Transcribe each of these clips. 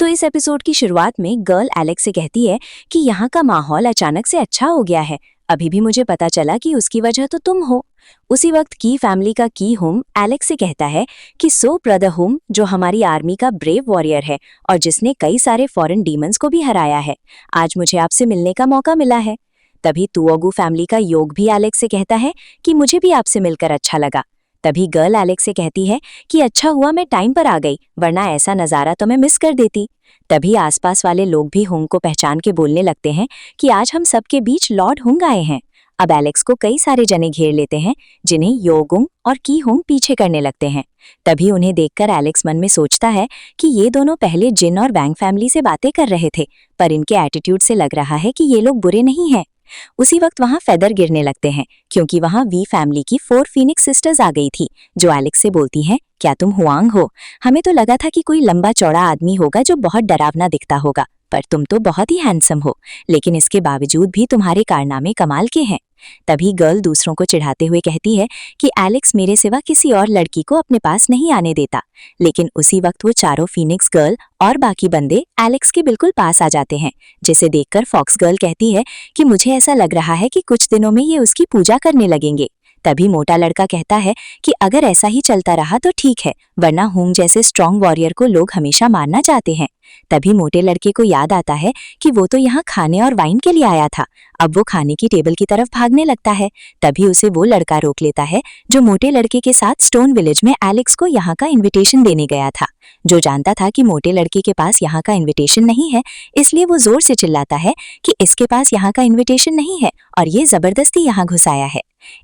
तो इस एपिसोड की शुरुआत में गर्ल एलेक्स से कहती है कि यहाँ का माहौल अचानक से अच्छा हो गया है। अभी भी मुझे पता चला कि उसकी वजह तो तुम हो। उसी वक्त की फैमिली का की होम एलेक्स से कहता है कि सो ब्रदर होम, जो हमारी आर्मी का ब्रेव वॉरियर है और जिसने कई सारे फॉरेन डीमंस को भी हराया है, आज मुझे आपसे मिलने का मौका मिला है। तभी तुओगु फैमिली का योग भी एलेक्स से कहता है कि मुझे भी आपसे मिलकर अच्छा लगा। तभी गर्ल एलेक्स से कहती है कि अच्छा हुआ मैं टाइम पर आ गई, वरना ऐसा नज़ारा तो मैं मिस कर देती। तभी आसपास वाले लोग भी हुंग को पहचान के बोलने लगते हैं कि आज हम सबके बीच लॉर्ड हुंग आए हैं। अब एलेक्स को कई सारे जने घेर लेते हैं, जिन्हें योगुंग और की हुंग पीछे करने लगते हैं। तभी उन्हें देखकर एलेक्स मन में सोचता है कि ये दोनों पहले जिन और वैंग फैमिली से बातें कर रहे थे, पर इनके एटीट्यूड से लग रहा है कि ये लोग बुरे नहीं हैं। उसी वक्त वहां फेदर गिरने लगते हैं, क्योंकि वहां वी फैमिली की 4 फीनिक्स सिस्टर्स आ गई थी, जो एलेक्स से बोलती हैं, क्या तुम हुआंग हो? हमें तो लगा था कि कोई लंबा चौड़ा आदमी होगा जो बहुत डरावना दिखता होगा, पर तुम तो बहुत ही हैंडसम हो, लेकिन इसके बावजूद भी तुम्हारे कारनामे कमाल के हैं। तभी गर्ल दूसरों को चिढ़ाते हुए कहती है कि एलेक्स मेरे सिवा किसी और लड़की को अपने पास नहीं आने देता। लेकिन उसी वक्त वो चारों फीनिक्स गर्ल और बाकी बंदे एलेक्स के बिल्कुल पास आ जाते हैं, जिसे देखकर फॉक्स गर्ल कहती है कि मुझे ऐसा लग रहा है कि कुछ दिनों में ये उसकी पूजा करने लगेंगे। तभी मोटा लड़का कहता है कि अगर ऐसा ही चलता रहा तो ठीक है, वरना हुंग जैसे स्ट्रॉन्ग वॉरियर को लोग हमेशा मारना चाहते हैं। तभी मोटे लड़के को याद आता है कि वो तो यहाँ खाने और वाइन के लिए आया था। अब वो खाने की टेबल की तरफ भागने लगता है। तभी उसे वो लड़का रोक लेता है जो मोटे लड़के के साथ स्टोन विलेज में एलेक्स को यहाँ का इनविटेशन देने गया था। जो जानता था कि मोटे लड़के के पास यहाँ का इनविटेशन नहीं है, इसलिए वो जोर से चिल्लाता है कि इसके पास यहाँ का इनविटेशन नहीं है और ये जबरदस्ती यहाँ घुस आया है।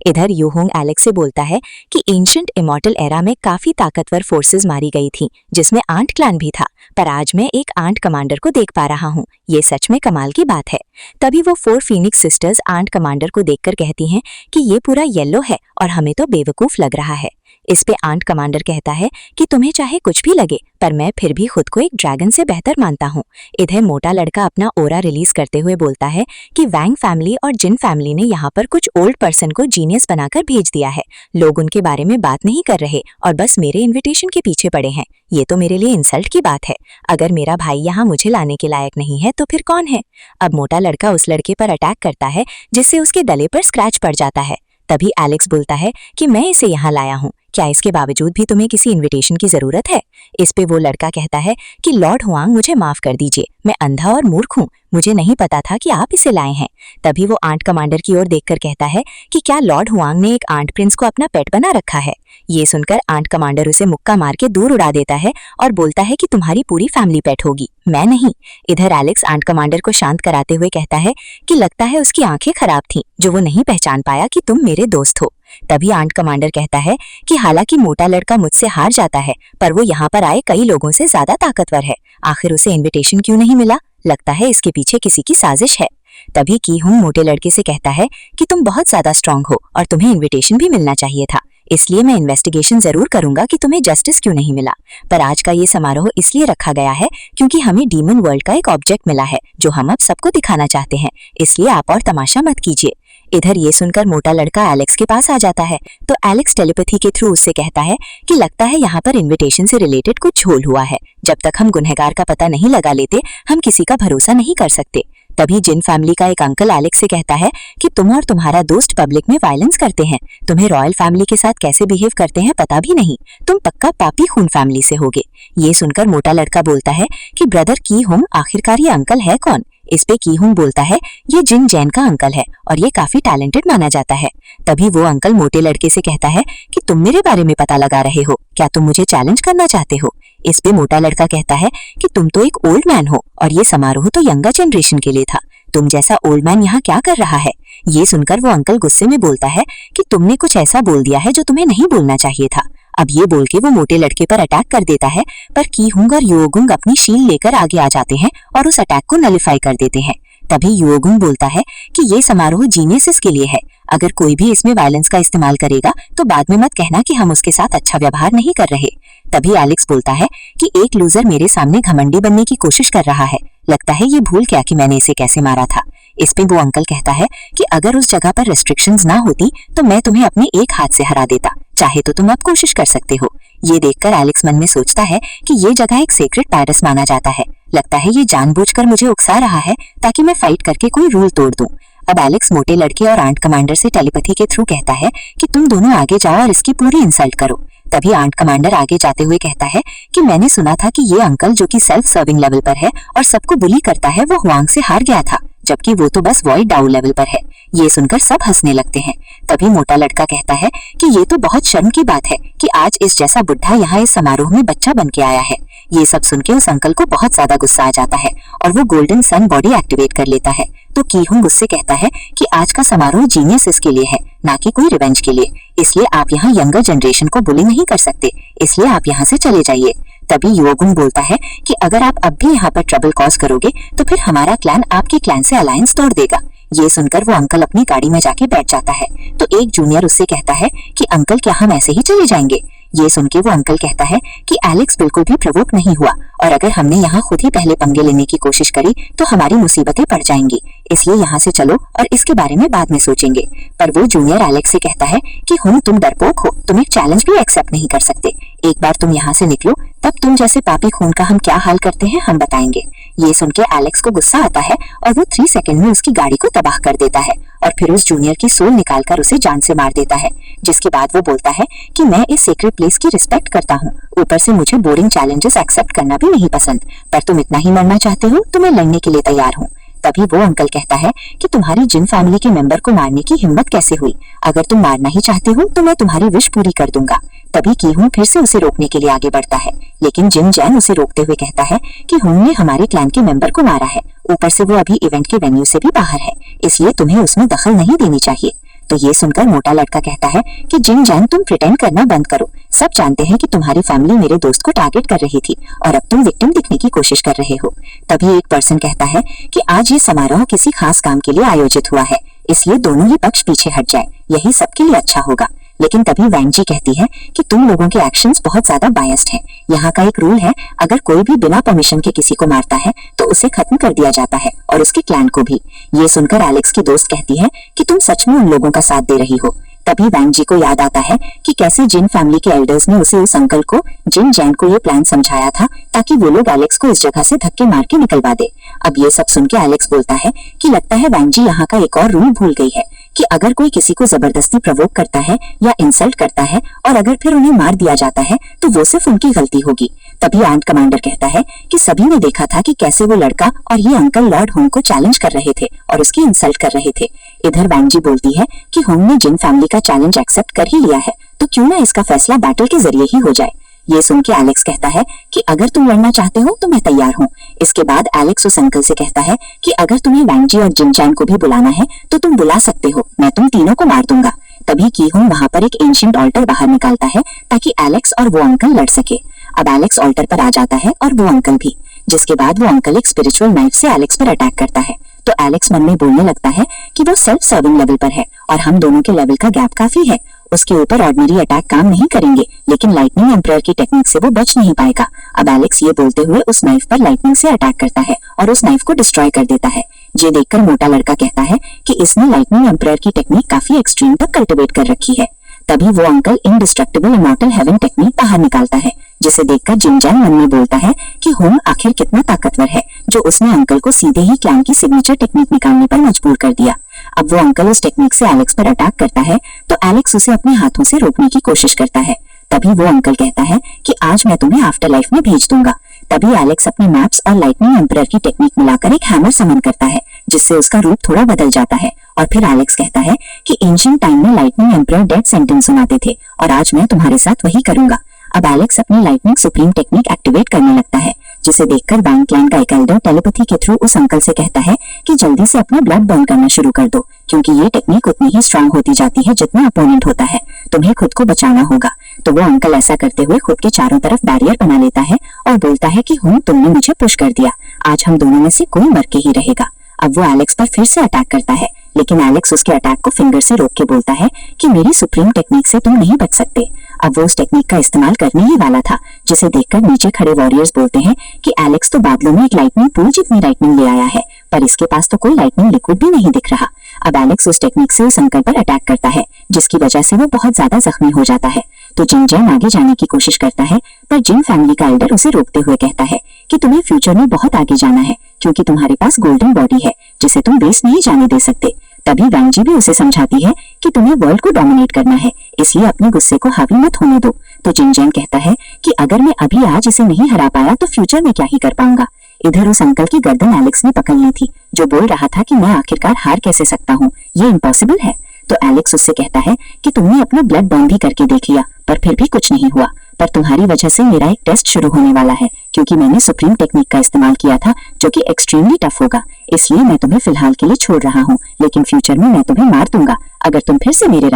इधर यूहोंग एलेक्स से बोलता है कि एंशिएंट इमॉर्टल एरा में काफी ताकतवर फोर्सेस मारी गई थी, जिसमें आंट क्लैन भी था, पर आज मैं एक आंट कमांडर को देख पा रहा हूँ। ये सच में कमाल की बात है। तभी वो 4 फीनिक्स सिस्टर्स आंट कमांडर को देखकर कहती हैं कि ये पूरा येलो है और हमें तो बेवकूफ लग रहा है। इस पे आंट कमांडर कहता है कि तुम्हें चाहे कुछ भी लगे, पर मैं फिर भी खुद को एक ड्रैगन से बेहतर मानता हूँ। इधर मोटा लड़का अपना ओरा रिलीज करते हुए बोलता है कि वैंग फैमिली और जिन फैमिली ने यहाँ पर कुछ ओल्ड पर्सन को जीनियस बनाकर भेज दिया है। लोग उनके बारे में बात नहीं कर रहे और बस मेरे इन्विटेशन के पीछे पड़े हैं। ये तो मेरे लिए इंसल्ट की बात है। अगर मेरा भाई यहाँ मुझे लाने के लायक नहीं है तो फिर कौन है? अब मोटा लड़का उस लड़के पर अटैक करता है, जिससे उसके गले पर स्क्रैच पड़ जाता है। तभी एलेक्स बोलता है कि मैं इसे यहाँ लाया हूँ, क्या इसके बावजूद भी तुम्हें किसी इनविटेशन की जरूरत है? इस पे वो लड़का कहता है कि लॉर्ड हुआंग मुझे माफ कर दीजिए, मैं अंधा और मूर्ख हूँ, मुझे नहीं पता था कि आप इसे लाए हैं। तभी वो आंट कमांडर की ओर देखकर कहता है कि क्या लॉर्ड हुआंग ने एक आंट प्रिंस को अपना पेट बना रखा है? ये सुनकर आंट कमांडर उसे मुक्का मार के दूर उड़ा देता है और बोलता है कि तुम्हारी पूरी फैमिली पेट होगी, मैं नहीं। इधर एलेक्स आंट कमांडर को शांत कराते हुए कहता है कि लगता है उसकी आंखें खराब थीं, जो वो नहीं पहचान पाया कि तुम मेरे दोस्त हो। तभी आंट कमांडर कहता है कि हालांकि मोटा लड़का मुझसे हार जाता है, पर वो यहाँ पर आए कई लोगों से ज्यादा ताकतवर है। आखिर उसे इनविटेशन क्यों नहीं मिला? लगता है इसके पीछे किसी की साजिश है। तभी की हुंग मोटे लड़के से कहता है कि तुम बहुत ज्यादा स्ट्रांग हो और तुम्हें इनविटेशन भी मिलना चाहिए था, इसलिए मैं इन्वेस्टिगेशन जरूर करूंगा कि तुम्हें जस्टिस क्यों नहीं मिला। पर आज का ये समारोह इसलिए रखा गया है क्योंकि हमें डीमन वर्ल्ड का एक ऑब्जेक्ट मिला है, जो हम अब सबको दिखाना चाहते हैं, इसलिए आप और तमाशा मत कीजिए। इधर ये सुनकर मोटा लड़का एलेक्स के पास आ जाता है, तो एलेक्स टेलीपैथी के थ्रू उससे कहता है कि लगता है यहाँ पर इनविटेशन से रिलेटेड कुछ झोल हुआ है। जब तक हम गुनहगार का पता नहीं लगा लेते, हम किसी का भरोसा नहीं कर सकते। तभी जिन फैमिली का एक अंकल एलेक्स से कहता है कि तुम और तुम्हारा दोस्त पब्लिक में वायलेंस करते हैं, तुम्हें रॉयल फैमिली के साथ कैसे बिहेव करते हैं पता भी नहीं, तुम पक्का पापी खून फैमिली से होगे। ये सुनकर मोटा लड़का बोलता है कि ब्रदर की हुंग, आखिरकार ये अंकल है कौन? इस पे की हुंग बोलता है ये जिन जैन का अंकल है और ये काफी टैलेंटेड माना जाता है। तभी वो अंकल मोटे लड़के से कहता है कि तुम मेरे बारे में पता लगा रहे हो, क्या तुम मुझे चैलेंज करना चाहते हो? इस पे मोटा लड़का कहता है कि तुम तो एक ओल्ड मैन हो और ये समारोह तो यंगर जनरेशन के लिए था, तुम जैसा ओल्ड मैन यहाँ क्या कर रहा है? ये सुनकर वो अंकल गुस्से में बोलता है कि तुमने कुछ ऐसा बोल दिया है जो तुम्हें नहीं बोलना चाहिए था। अब ये बोल के वो मोटे लड़के पर अटैक कर देता है, पर की हुंग और योगुंग अपनी शील्ड लेकर आगे आ जाते हैं और उस अटैक को नलिफाई कर देते हैं। तभी योगुंग बोलता है कि ये समारोह जीनियसेस के लिए है, अगर कोई भी इसमें वायलेंस का इस्तेमाल करेगा तो बाद में मत कहना कि हम उसके साथ अच्छा व्यवहार नहीं कर रहे। तभी एलेक्स बोलता है कि एक लूजर मेरे सामने घमंडी बनने की कोशिश कर रहा है, लगता है ये भूल गया कि मैंने इसे कैसे मारा था। इस पे वो अंकल कहता है कि अगर उस जगह पर रेस्ट्रिक्शंस ना होती तो मैं तुम्हें अपने एक हाथ से हरा देता, चाहे तो तुम अब कोशिश कर सकते हो। ये देखकर एलेक्स मन में सोचता है कि ये जगह एक सेक्रेट पैलेस माना जाता है, लगता है ये जानबूझकर मुझे उकसा रहा है ताकि मैं फाइट करके कोई रूल तोड़ दूं। अब एलेक्स मोटे लड़के और आंट कमांडर से टेलीपैथी के थ्रू कहता है कि तुम दोनों आगे जाओ और इसकी पूरी इंसल्ट करो। तभी आंट कमांडर आगे जाते हुए कहता है कि मैंने सुना था कि ये अंकल जो कि सेल्फ सर्विंग लेवल पर है और सबको बुली करता है, वो हुआंग से हार गया था, जबकि वो तो बस वॉइड डाउ लेवल पर है। ये सुनकर सब हंसने लगते हैं। तभी मोटा लड़का कहता है कि ये तो बहुत शर्म की बात है कि आज इस जैसा बुढ़ा यहाँ इस समारोह में बच्चा बन के आया है। ये सब सुन के उस अंकल को बहुत ज्यादा गुस्सा आ जाता है और वो गोल्डन सन बॉडी एक्टिवेट कर लेता है। तो की-हुंग उससे कहता है कि आज का समारोह जीनियस के लिए है, ना कि कोई रिवेंज के लिए, इसलिए आप यहाँ यंगर जनरेशन को बुली नहीं कर सकते, इसलिए आप यहाँ से चले जाइए। तभी युवगुंग बोलता है कि अगर आप अब भी यहाँ पर ट्रबल कॉज करोगे तो फिर हमारा क्लैन आपके क्लैन से अलायंस तोड़ देगा। ये सुनकर वो अंकल अपनी गाड़ी में जाके बैठ जाता है। तो एक जूनियर उससे कहता है कि अंकल क्या हम ऐसे ही चले जाएंगे। ये सुन के वो अंकल कहता है कि एलेक्स बिल्कुल भी प्रवोक नहीं हुआ और अगर हमने यहाँ खुद ही पहले पंगे लेने की कोशिश करी तो हमारी मुसीबतें पड़ जाएंगी, इसलिए यहाँ से चलो और इसके बारे में बाद में सोचेंगे। पर वो जूनियर एलेक्स से कहता है कि हुंग तुम डरपोक हो, तुम एक चैलेंज भी एक्सेप्ट नहीं कर सकते। एक बार तुम यहाँ से निकलो, तब तुम जैसे पापी खून का हम क्या हाल करते हैं हम बताएंगे। ये सुन के एलेक्स को गुस्सा आता है और वो 3 सेकंड में उसकी गाड़ी को तबाह कर देता है और फिर उस जूनियर की सोल निकालकर उसे जान से मार देता है। जिसके बाद वो बोलता है कि मैं इस सीक्रेट प्लेस की रिस्पेक्ट करता हूँ, ऊपर से मुझे बोरिंग चैलेंजेस एक्सेप्ट करना भी नहीं पसंद, पर तुम इतना ही मरना चाहते हो तो मैं लड़ने के लिए तैयार हूँ। तभी वो अंकल कहता है कि तुम्हारी जिन फैमिली के मेंबर को मारने की हिम्मत कैसे हुई, अगर तुम मारना ही चाहते हो तो मैं तुम्हारी विश पूरी कर दूंगा। तभी की-हुंग फिर से उसे रोकने के लिए आगे बढ़ता है, लेकिन जिन जैन उसे रोकते हुए कहता है कि हुंग ने हमारे क्लैन के मेंबर को मारा है, ऊपर से वो अभी इवेंट के वेन्यू से भी बाहर है, इसलिए तुम्हें उसमें दखल नहीं देनी चाहिए। तो ये सुनकर मोटा लड़का कहता है कि जिन जैन तुम प्रिटेंड करना बंद करो, सब जानते हैं कि तुम्हारी फैमिली मेरे दोस्त को टारगेट कर रही थी और अब तुम विक्टिम दिखने की कोशिश कर रहे हो। तभी एक पर्सन कहता है कि आज ये समारोह किसी खास काम के लिए आयोजित हुआ है, इसलिए दोनों ही पक्ष पीछे हट जाए, यही सबके लिए अच्छा होगा। लेकिन तभी वैंग जी कहती है कि तुम लोगों के एक्शंस बहुत ज्यादा बायस्ड हैं। यहाँ का एक रूल है, अगर कोई भी बिना परमिशन के किसी को मारता है तो उसे खत्म कर दिया जाता है और उसके क्लैन को भी। ये सुनकर एलेक्स की दोस्त कहती है कि तुम सच में उन लोगों का साथ दे रही हो। तभी वैंग जी को याद आता है कि कैसे जिन फैमिली के एल्डर्स ने उसे उस अंकल को जिन जैन को ये प्लान समझाया था ताकि वो लोग एलेक्स को इस जगह से धक्के मार के निकलवा दे। अब ये सब सुन के एलेक्स बोलता है कि लगता है वैंग जी यहाँ का एक और रूल भूल गई है कि अगर कोई किसी को जबरदस्ती प्रोवोक करता है या इंसल्ट करता है और अगर फिर उन्हें मार दिया जाता है तो वो सिर्फ उनकी गलती होगी। तभी आंट कमांडर कहता है कि सभी ने देखा था कि कैसे वो लड़का और ये अंकल लॉर्ड हुंग को चैलेंज कर रहे थे और उसकी इंसल्ट कर रहे थे। इधर वैंग जी बोलती है कि हुंग ने जिन फैमिली का चैलेंज एक्सेप्ट कर ही लिया है तो क्यों ना इसका फैसला बैटल के जरिए ही हो जाए। ये सुन के एलेक्स कहता है कि अगर तुम लड़ना चाहते हो तो मैं तैयार हूँ। इसके बाद एलेक्स उस अंकल से कहता है कि अगर तुम्हें वैंग जी और जिन चैन को भी बुलाना है तो तुम बुला सकते हो, मैं तुम तीनों को मार दूंगा। तभी की-हुंग वहाँ पर एक एंशिएंट ऑल्टर बाहर निकालता है ताकि एलेक्स और वो अंकल लड़ सके। अब एलेक्स ऑल्टर पर आ जाता है और वो अंकल भी, जिसके बाद वो अंकल एक स्पिरिचुअल नाइफ से एलेक्स पर अटैक करता है। तो एलेक्स मन में बोलने लगता है कि वो सेल्फ सर्विंग लेवल पर है और हम दोनों के लेवल का गैप काफी है, उसके ऊपर ऑर्डिनरी अटैक काम नहीं करेंगे, लेकिन लाइटनिंग एम्पायर की टेक्निक से वो बच नहीं पाएगा। अब एलेक्स ये बोलते हुए उस नाइफ पर लाइटनिंग से अटैक करता है और उस नाइफ को डिस्ट्रॉय कर देता है। ये देखकर मोटा लड़का कहता है कि इसने लाइटनिंग एम्पायर की टेक्निक काफी एक्सट्रीम तक कल्टिवेट कर रखी है। तभी वो uncle indestructible immortal heaven technique बाहर निकालता है, जिसे देखकर जिन जैन मन में बोलता है कि हुंग आखिर कितना ताकतवर है जो उसने अंकल को सीधे ही क्लैन की सिग्नेचर टेक्निक निकालने पर मजबूर कर दिया। अब वो अंकल उस टेक्निक से एलेक्स पर अटैक करता है तो एलेक्स उसे अपने हाथों से रोकने की कोशिश करता है। तभी वो अंकल कहता है कि आज मैं तुम्हें आफ्टर लाइफ में भेज दूंगा। तभी एलेक्स अपने मैप्स और लाइटनिंग एम्पायर की टेक्निक मिलाकर एक हैमर समन करता है, जिससे उसका रूप थोड़ा बदल जाता है। और फिर एलेक्स कहता है कि एंशिएंट टाइम में लाइटनिंग एम्पायर डेथ सेंटेंस सुनाते थे और आज मैं तुम्हारे साथ वही करूंगा। अब एलेक्स अपनी लाइटनिंग सुप्रीम टेक्निक एक्टिवेट करने लगता है, जिसे देखकर वैंग क्लैन का एक एल्डर टेलीपैथी के थ्रू उस अंकल से कहता है कि जल्दी से अपना ब्लड बर्न करना शुरू कर दो, क्योंकि ये टेक्निक उतनी ही स्ट्रांग होती जाती है जितना अपोनेंट होता है, तुम्हें खुद को बचाना होगा। तो वो अंकल ऐसा करते हुए खुद के चारों तरफ बैरियर बना लेता है और बोलता है कि हुंग तुमने मुझे पुश कर दिया, आज हम दोनों में से कोई मर के ही रहेगा। अब वो एलेक्स पर फिर से अटैक करता है, लेकिन एलेक्स उसके अटैक को फिंगर से रोक के बोलता है कि मेरी सुप्रीम टेक्निक से तुम नहीं बच सकते। अब वो उस टेक्निक का इस्तेमाल करने ही वाला था, जिसे देखकर नीचे खड़े वॉरियर्स बोलते हैं कि एलेक्स तो बादलों में एक लाइटनिंग पूल जितनी लाइटनिंग ले आया है, पर इसके पास तो कोई लाइटनिंग लिक्विड भी नहीं दिख रहा। अब एलेक्स उस टेक्निक से उस अंकल पर अटैक करता है, जिसकी वजह से वो बहुत ज्यादा जख्मी हो जाता है। तो जिन जैन आगे जाने की कोशिश करता है, पर जिन फैमिली का एल्डर उसे रोकते हुए कहता है कि तुम्हें फ्यूचर में बहुत आगे जाना है, क्योंकि तुम्हारे पास गोल्डन बॉडी है जिसे तुम वेस्ट नहीं जाने दे सकते। तभी वैंजी भी उसे समझाती है कि तुम्हें वर्ल्ड को डोमिनेट करना है, इसलिए अपने गुस्से को हावी मत होने दो। तो जिन जैन कहता है कि अगर मैं अभी आज इसे नहीं हरा पाया तो फ्यूचर में क्या ही कर पाऊंगा। इधर उस अंकल की गर्दन एलेक्स ने पकड़ ली थी, जो बोल रहा था कि मैं आखिरकार हार कैसे सकता हूँ, ये इम्पॉसिबल है। तो एलेक्स उससे कहता है कि तुमने अपना ब्लड बर्न भी करके देख लिया, पर फिर भी कुछ नहीं हुआ। पर तुम्हारी वजह से मेरा एक टेस्ट शुरू होने वाला है, क्योंकि मैंने सुप्रीम टेक्निक का इस्तेमाल किया था, जो कि एक्सट्रीमली टफ होगा। इसलिए मैं तुम्हें फिलहाल के लिए छोड़ रहा हूँ, लेकिन फ्यूचर में मैं तुम्हें मार दूंगा अगर तुम फिर से मेरे